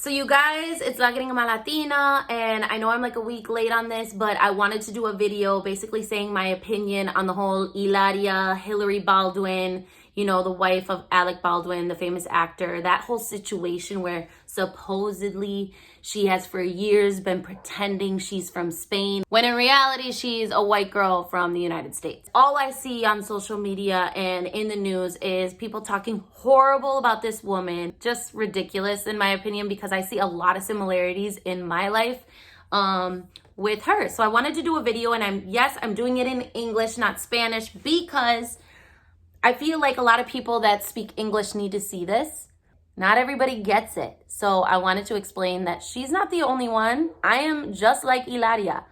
So you guys, it's La Gringa Latina, and I know I'm like a week late on this, but I wanted to do a video basically saying my opinion on the whole Hilaria, Hillary Baldwin, you know, the wife of Alec Baldwin, the famous actor, that whole situation where supposedly she has for years been pretending she's from Spain, when in reality, she's a white girl from the United States. All I see on social media and in the news is people talking horrible about this woman. Just ridiculous in my opinion, because I see a lot of similarities in my life with her. So I wanted to do a video, and I'm doing it in English, not Spanish, because I feel like a lot of people that speak English need to see this. Not everybody gets it. So I wanted to explain that she's not the only one. I am just like Hilaria.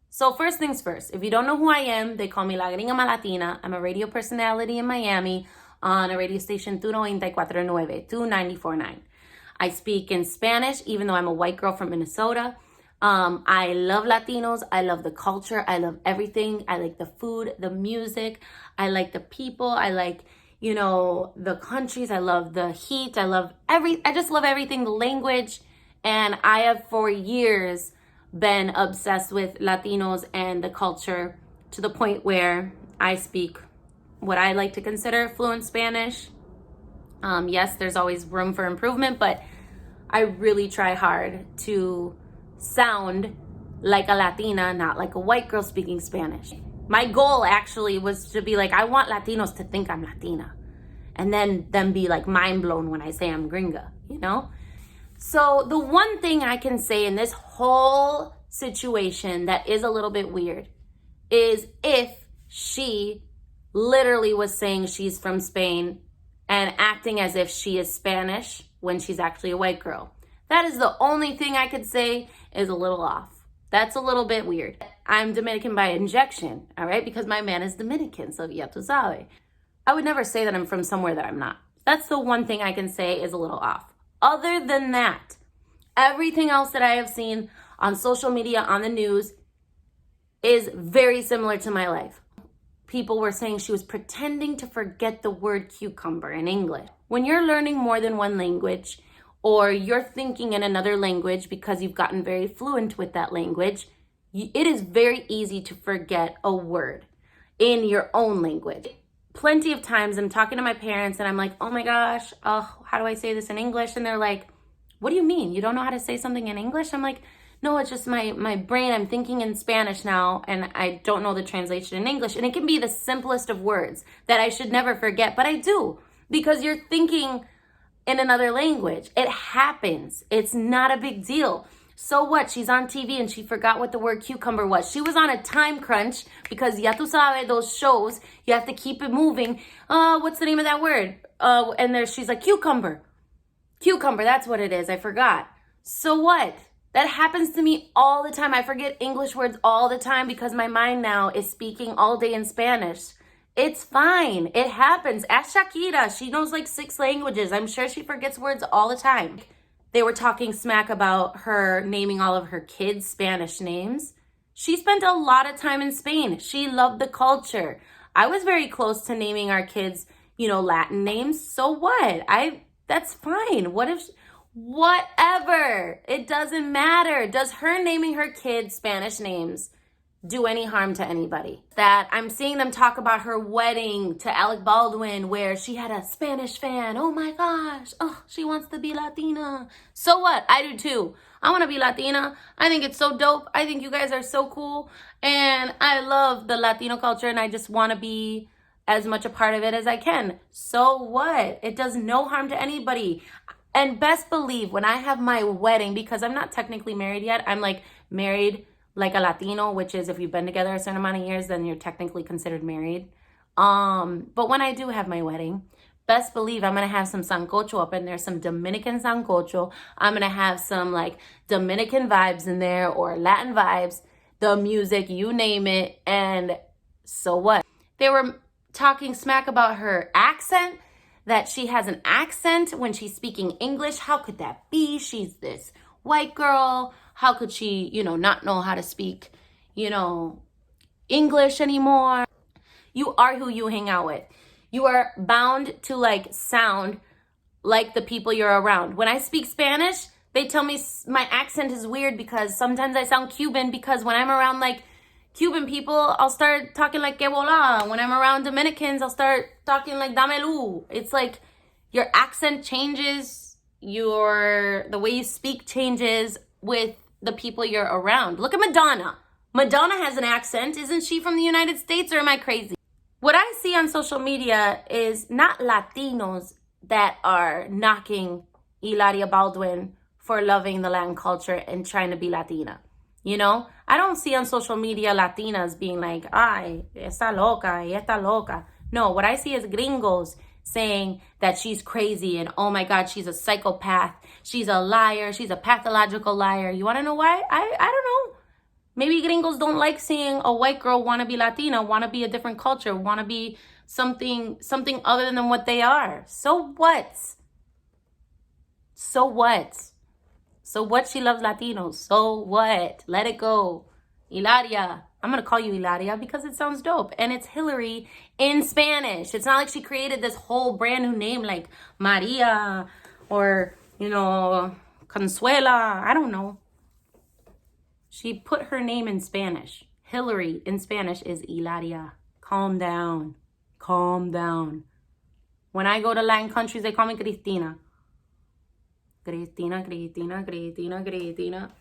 So first things first, if you don't know who I am, they call me La Gringa Latina. I'm a radio personality in Miami on a radio station TU949FM. I speak in Spanish, even though I'm a white girl from Minnesota. I love Latinos. I love the culture. I love everything. I like the food, the music. I like the people. I like, you know, the countries. I love the heat. I just love everything, the language. And I have for years been obsessed with Latinos and the culture to the point where I speak what I like to consider fluent Spanish. Yes, there's always room for improvement, but I really try hard to sound like a Latina, not like a white girl speaking Spanish. My goal actually was to be like, I want Latinos to think I'm Latina, and then them be like mind blown when I say I'm Gringa, you know? So the one thing I can say in this whole situation that is a little bit weird is if she literally was saying she's from Spain and acting as if she is Spanish when she's actually a white girl. That is the only thing I could say is a little off. That's a little bit weird. I'm Dominican by injection, all right? Because my man is Dominican, so ya tu sabe. I would never say that I'm from somewhere that I'm not. That's the one thing I can say is a little off. Other than that, everything else that I have seen on social media, on the news, is very similar to my life. People were saying she was pretending to forget the word cucumber in English. When you're learning more than one language, or you're thinking in another language because you've gotten very fluent with that language, it is very easy to forget a word in your own language. Plenty of times I'm talking to my parents and I'm like, oh my gosh, how do I say this in English? And they're like, what do you mean? You don't know how to say something in English? I'm like, no, it's just my brain. I'm thinking in Spanish now and I don't know the translation in English. And it can be the simplest of words that I should never forget, but I do, because you're thinking in another language. It happens. It's not a big deal. So what? She's on TV and she forgot what the word cucumber was. She was on a time crunch because ya tu sabe, those shows, you have to keep it moving. What's the name of that word? And she's like, cucumber. Cucumber, that's what it is. I forgot. So what? That happens to me all the time. I forget English words all the time because my mind now is speaking all day in Spanish. It's fine. It happens. Ask Shakira. She knows like 6 languages. I'm sure she forgets words all the time. They were talking smack about her naming all of her kids Spanish names. She spent a lot of time in Spain. She loved the culture. I was very close to naming our kids, you know, Latin names. So what? That's fine. Whatever. It doesn't matter. Does her naming her kids Spanish names do any harm to anybody? That I'm seeing them talk about her wedding to Alec Baldwin where she had a Spanish fan. Oh my gosh. Oh, she wants to be Latina. So what? I do too. I want to be Latina. I think it's so dope. I think you guys are so cool. And I love the Latino culture and I just want to be as much a part of it as I can. So what? It does no harm to anybody. And best believe when I have my wedding, because I'm not technically married yet, I'm like married like a Latino, which is if you've been together a certain amount of years, then you're technically considered married. But when I do have my wedding, best believe I'm going to have some sancocho up in there, some Dominican sancocho. I'm going to have some like Dominican vibes in there or Latin vibes, the music, you name it. And so what? They were talking smack about her accent, that she has an accent when she's speaking English. How could that be? She's this white girl. How could she, not know how to speak, English anymore? You are who you hang out with. You are bound to sound like the people you're around. When I speak Spanish, They tell me my accent is weird because sometimes I sound Cuban, because when I'm around like Cuban people, I'll start talking like que vola. When I'm around Dominicans, I'll start talking like damelu. It's like your accent changes, the way you speak changes with the people you're around. Look at Madonna. Madonna has an accent. Isn't she from the United States, or am I crazy? What I see on social media is not Latinos that are knocking Hilaria Baldwin for loving the Latin culture and trying to be Latina. You know, I don't see on social media Latinas being like, ay, está loca, y está loca. No, what I see is gringos saying that she's crazy and, oh my God, she's a psychopath. She's a liar. She's a pathological liar. You want to know why? I don't know. Maybe gringos don't like seeing a white girl want to be Latina, want to be a different culture, want to be something other than what they are. So what? So what? So what? She loves Latinos. So what? Let it go. Hilaria. I'm going to call you Hilaria because it sounds dope. And it's Hillary in Spanish. It's not like she created this whole brand new name like Maria or, Consuela. I don't know. She put her name in Spanish. Hillary in Spanish is Hilaria. Calm down. Calm down. When I go to Latin countries, they call me Cristina. Cristina, Cristina, Cristina, Cristina.